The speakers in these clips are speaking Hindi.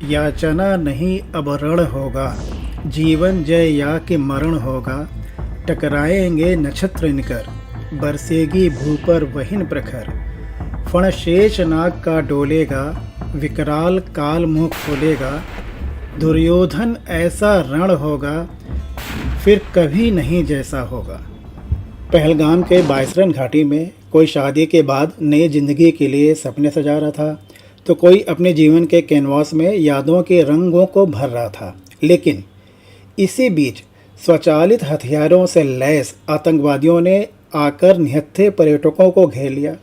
याचना नहीं अब रण होगा, जीवन जय या कि मरण होगा। टकराएंगे नक्षत्र निकर, बरसेगी भू पर वहीन प्रखर। फण शेष नाग का डोलेगा, विकराल काल मुँह खोलेगा। दुर्योधन ऐसा रण होगा, फिर कभी नहीं जैसा होगा। पहलगाम के बाइसरन घाटी में कोई शादी के बाद नई जिंदगी के लिए सपने सजा रहा था, तो कोई अपने जीवन के कैनवास में यादों के रंगों को भर रहा था। लेकिन इसी बीच स्वचालित हथियारों से लैस आतंकवादियों ने आकर निहत्थे पर्यटकों को घेर लिया,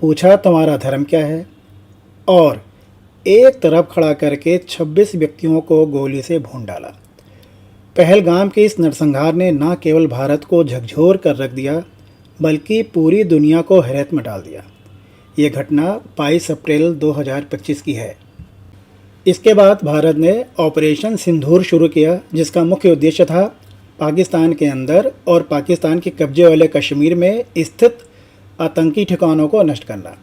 पूछा तुम्हारा धर्म क्या है, और एक तरफ खड़ा करके 26 व्यक्तियों को गोली से भून डाला। पहलगाम के इस नरसंहार ने न केवल भारत को झकझोर कर रख दिया, बल्कि पूरी दुनिया को हैरत में डाल दिया। ये घटना 22 अप्रैल 2025 की है। इसके बाद भारत ने ऑपरेशन सिंदूर शुरू किया, जिसका मुख्य उद्देश्य था पाकिस्तान के अंदर और पाकिस्तान के कब्जे वाले कश्मीर में स्थित आतंकी ठिकानों को नष्ट करना।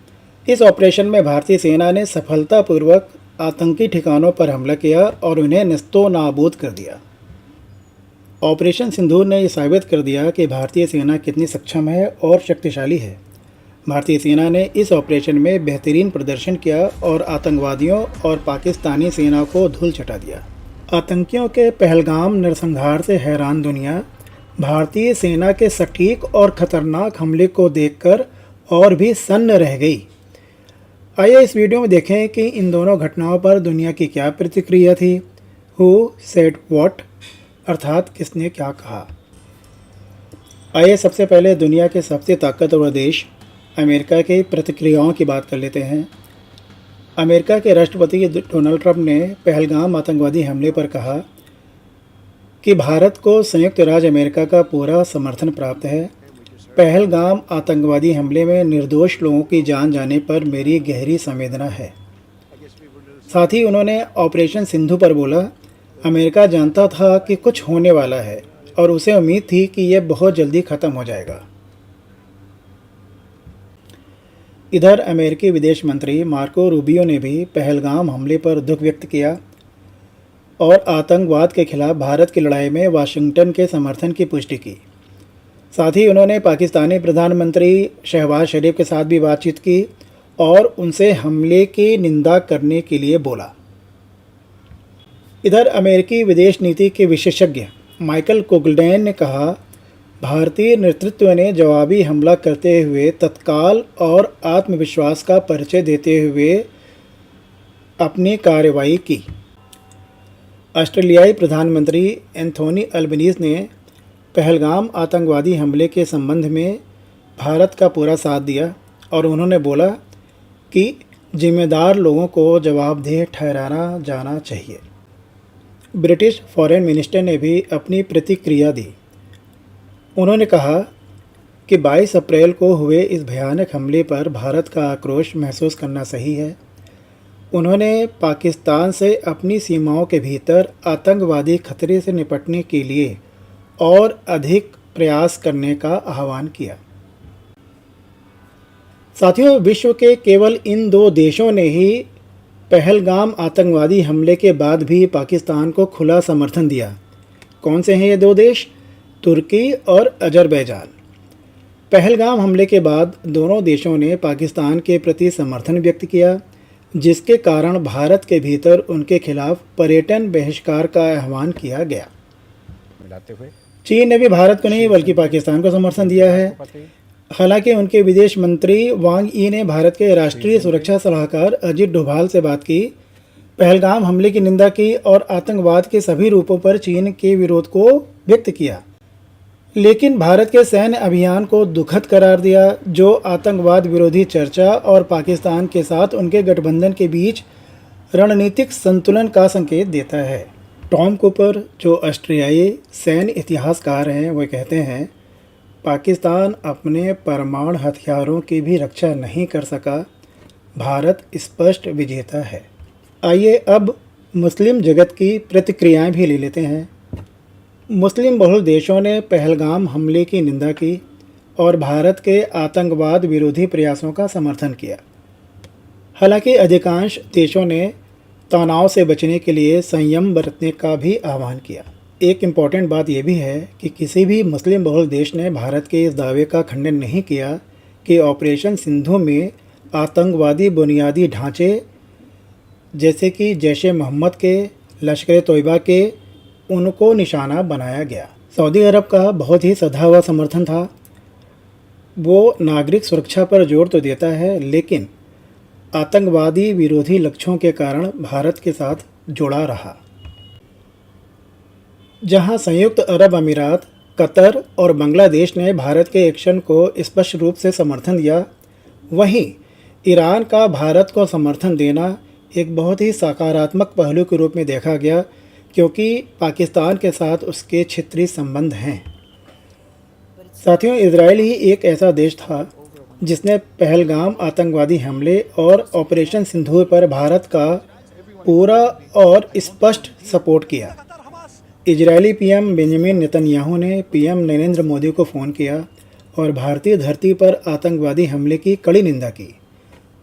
इस ऑपरेशन में भारतीय सेना ने सफलतापूर्वक आतंकी ठिकानों पर हमला किया और उन्हें नस्तो नाबूद कर दिया। ऑपरेशन सिंदूर ने यह साबित कर दिया कि भारतीय सेना कितनी सक्षम है और शक्तिशाली है। भारतीय सेना ने इस ऑपरेशन में बेहतरीन प्रदर्शन किया और आतंकवादियों और पाकिस्तानी सेना को धूल चटा दिया। आतंकियों के पहलगाम नरसंहार से हैरान दुनिया भारतीय सेना के सटीक और खतरनाक हमले को देखकर और भी सन्न रह गई। आइए इस वीडियो में देखें कि इन दोनों घटनाओं पर दुनिया की क्या प्रतिक्रिया थी। हु सेड व्हाट, अर्थात किसने क्या कहा। आइए सबसे पहले दुनिया के सबसे ताकतवर देश अमेरिका की प्रतिक्रियाओं की बात कर लेते हैं। अमेरिका के राष्ट्रपति डोनाल्ड ट्रंप ने पहलगाम आतंकवादी हमले पर कहा कि भारत को संयुक्त राज्य अमेरिका का पूरा समर्थन प्राप्त है। पहलगाम आतंकवादी हमले में निर्दोष लोगों की जान जाने पर मेरी गहरी संवेदना है। साथ ही उन्होंने ऑपरेशन सिंधु पर बोला, अमेरिका जानता था कि कुछ होने वाला है और उसे उम्मीद थी कि यह बहुत जल्दी ख़त्म हो जाएगा। इधर अमेरिकी विदेश मंत्री मार्को रूबियो ने भी पहलगाम हमले पर दुख व्यक्त किया और आतंकवाद के खिलाफ भारत की लड़ाई में वाशिंगटन के समर्थन की पुष्टि की। साथ ही उन्होंने पाकिस्तानी प्रधानमंत्री शहबाज शरीफ के साथ भी बातचीत की और उनसे हमले की निंदा करने के लिए बोला। इधर अमेरिकी विदेश नीति के विशेषज्ञ माइकल कोगलडैन ने कहा, भारतीय नेतृत्व ने जवाबी हमला करते हुए तत्काल और आत्मविश्वास का परिचय देते हुए अपनी कार्रवाई की। ऑस्ट्रेलियाई प्रधानमंत्री एंथोनी अल्बनीज़ ने पहलगाम आतंकवादी हमले के संबंध में भारत का पूरा साथ दिया और उन्होंने बोला कि जिम्मेदार लोगों को जवाबदेह ठहराया जाना चाहिए। ब्रिटिश फॉरेन मिनिस्टर ने भी अपनी प्रतिक्रिया दी। उन्होंने कहा कि 22 अप्रैल को हुए इस भयानक हमले पर भारत का आक्रोश महसूस करना सही है। उन्होंने पाकिस्तान से अपनी सीमाओं के भीतर आतंकवादी खतरे से निपटने के लिए और अधिक प्रयास करने का आह्वान किया। साथियों, विश्व के केवल इन दो देशों ने ही पहलगाम आतंकवादी हमले के बाद भी पाकिस्तान को खुला समर्थन दिया। कौन से हैं ये दो देश? तुर्की और अजरबैजान। पहलगाम हमले के बाद दोनों देशों ने पाकिस्तान के प्रति समर्थन व्यक्त किया, जिसके कारण भारत के भीतर उनके खिलाफ पर्यटन बहिष्कार का आह्वान किया गया। चीन ने भी भारत को नहीं बल्कि पाकिस्तान को समर्थन दिया है। हालांकि उनके विदेश मंत्री वांग यी ने भारत के राष्ट्रीय सुरक्षा सलाहकार अजित डोभाल से बात की, पहलगाम हमले की निंदा की और आतंकवाद के सभी रूपों पर चीन के विरोध को व्यक्त किया। लेकिन भारत के सैन्य अभियान को दुखद करार दिया, जो आतंकवाद विरोधी चर्चा और पाकिस्तान के साथ उनके गठबंधन के बीच रणनीतिक संतुलन का संकेत देता है। टॉम कूपर, जो ऑस्ट्रेलियाई सैन्य इतिहासकार हैं, वो कहते हैं, पाकिस्तान अपने परमाणु हथियारों की भी रक्षा नहीं कर सका, भारत स्पष्ट विजेता है। आइए अब मुस्लिम जगत की प्रतिक्रियाएं भी ले लेते हैं। मुस्लिम बहुल देशों ने पहलगाम हमले की निंदा की और भारत के आतंकवाद विरोधी प्रयासों का समर्थन किया। हालांकि अधिकांश देशों ने तनाव से बचने के लिए संयम बरतने का भी आह्वान किया। एक इम्पॉर्टेंट बात यह भी है कि किसी भी मुस्लिम बहुल देश ने भारत के इस दावे का खंडन नहीं किया कि ऑपरेशन सिंधु में आतंकवादी बुनियादी ढांचे जैसे कि जैश ए मोहम्मद के, लश्कर तोयबा के, उनको निशाना बनाया गया। सऊदी अरब का बहुत ही सधा हुआ समर्थन था। वो नागरिक सुरक्षा पर जोर तो देता है, लेकिन आतंकवादी विरोधी लक्ष्यों के कारण भारत के साथ जुड़ा रहा। जहां संयुक्त अरब अमीरात, कतर और बांग्लादेश ने भारत के एक्शन को स्पष्ट रूप से समर्थन दिया, वहीं ईरान का भारत को समर्थन देना एक बहुत ही सकारात्मक पहलू के रूप में देखा गया, क्योंकि पाकिस्तान के साथ उसके क्षेत्रीय संबंध हैं। साथियों, इजराइल ही एक ऐसा देश था जिसने पहलगाम आतंकवादी हमले और ऑपरेशन सिंदूर पर भारत का पूरा और स्पष्ट सपोर्ट किया। इजरायली पीएम बेंजामिन नेतन्याहू ने पीएम नरेंद्र मोदी को फ़ोन किया और भारतीय धरती पर आतंकवादी हमले की कड़ी निंदा की।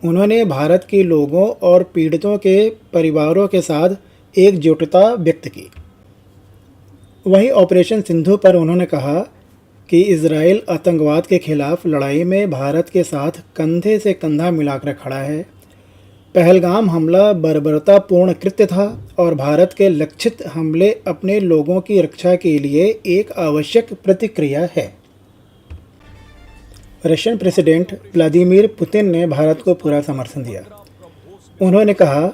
उन्होंने भारत के लोगों और पीड़ितों के परिवारों के साथ एकजुटता व्यक्त की। वहीं ऑपरेशन सिंधु पर उन्होंने कहा कि इजराइल आतंकवाद के खिलाफ लड़ाई में भारत के साथ कंधे से कंधा मिलाकर खड़ा है। पहलगाम हमला बर्बरतापूर्ण कृत्य था और भारत के लक्षित हमले अपने लोगों की रक्षा के लिए एक आवश्यक प्रतिक्रिया है। रशियन प्रेसिडेंट व्लादिमीर पुतिन ने भारत को पूरा समर्थन दिया। उन्होंने कहा,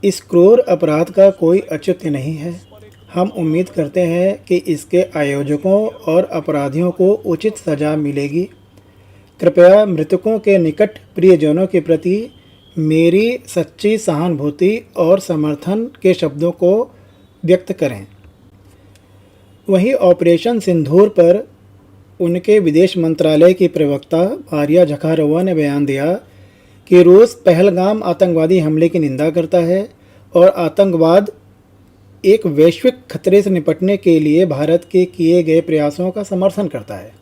इस क्रूर अपराध का कोई औचित्य नहीं है। हम उम्मीद करते हैं कि इसके आयोजकों और अपराधियों को उचित सज़ा मिलेगी। कृपया मृतकों के निकट प्रियजनों के प्रति मेरी सच्ची सहानुभूति और समर्थन के शब्दों को व्यक्त करें। वहीं ऑपरेशन सिंदूर पर उनके विदेश मंत्रालय की प्रवक्ता मारिया ज़खारोवा ने बयान दिया कि रूस पहलगाम आतंकवादी हमले की निंदा करता है और आतंकवाद एक वैश्विक खतरे से निपटने के लिए भारत के किए गए प्रयासों का समर्थन करता है।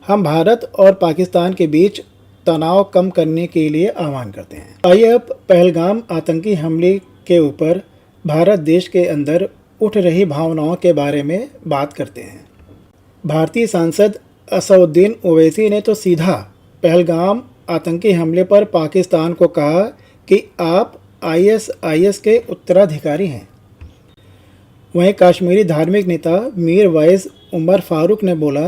हम भारत और पाकिस्तान के बीच तनाव कम करने के लिए आह्वान करते हैं। आइए अब पहलगाम आतंकी हमले के ऊपर भारत देश के अंदर उठ रही भावनाओं के बारे में बात करते हैं। भारतीय सांसद असदुद्दीन ओवैसी ने तो सीधा पहलगाम आतंकी हमले पर पाकिस्तान को कहा कि आप ISIS के उत्तराधिकारी हैं। वहीं कश्मीरी धार्मिक नेता मीर वाइज उमर फारूक ने बोला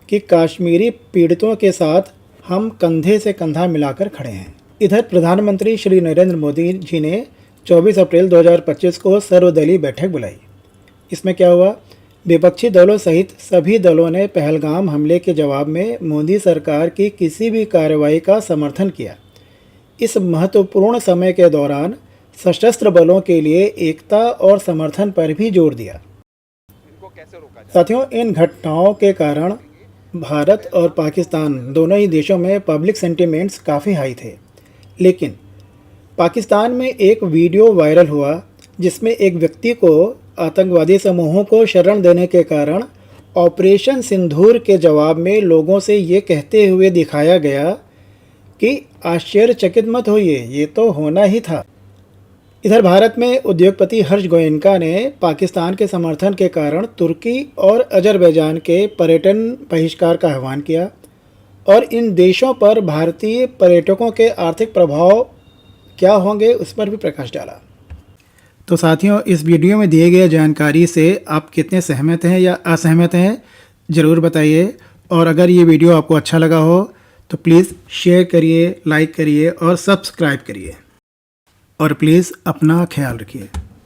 कि कश्मीरी पीड़ितों के साथ हम कंधे से कंधा मिलाकर खड़े हैं। इधर प्रधानमंत्री श्री नरेंद्र मोदी जी ने 24 अप्रैल 2025 को सर्वदलीय बैठक बुलाई। इसमें क्या हुआ? विपक्षी दलों सहित सभी दलों ने पहलगाम हमले के जवाब में मोदी सरकार की किसी भी कार्रवाई का समर्थन किया। इस महत्वपूर्ण समय के दौरान सशस्त्र बलों के लिए एकता और समर्थन पर भी जोर दिया। साथियों, इन घटनाओं के कारण भारत और पाकिस्तान दोनों ही देशों में पब्लिक सेंटिमेंट्स काफ़ी हाई थे, लेकिन पाकिस्तान में एक वीडियो वायरल हुआ जिसमें एक व्यक्ति को आतंकवादी समूहों को शरण देने के कारण ऑपरेशन सिंदूर के जवाब में लोगों से ये कहते हुए दिखाया गया कि आश्चर्यचकित मत होइए, ये तो होना ही था। इधर भारत में उद्योगपति हर्ष गोयनका ने पाकिस्तान के समर्थन के कारण तुर्की और अजरबैजान के पर्यटन बहिष्कार का आह्वान किया और इन देशों पर भारतीय पर्यटकों के आर्थिक प्रभाव क्या होंगे उस पर भी प्रकाश डाला। तो साथियों, इस वीडियो में दिए गए जानकारी से आप कितने सहमत हैं या असहमत हैं, ज़रूर बताइए। और अगर ये वीडियो आपको अच्छा लगा हो तो प्लीज़ शेयर करिए, लाइक करिए और सब्सक्राइब करिए। और प्लीज़ अपना ख्याल रखिए।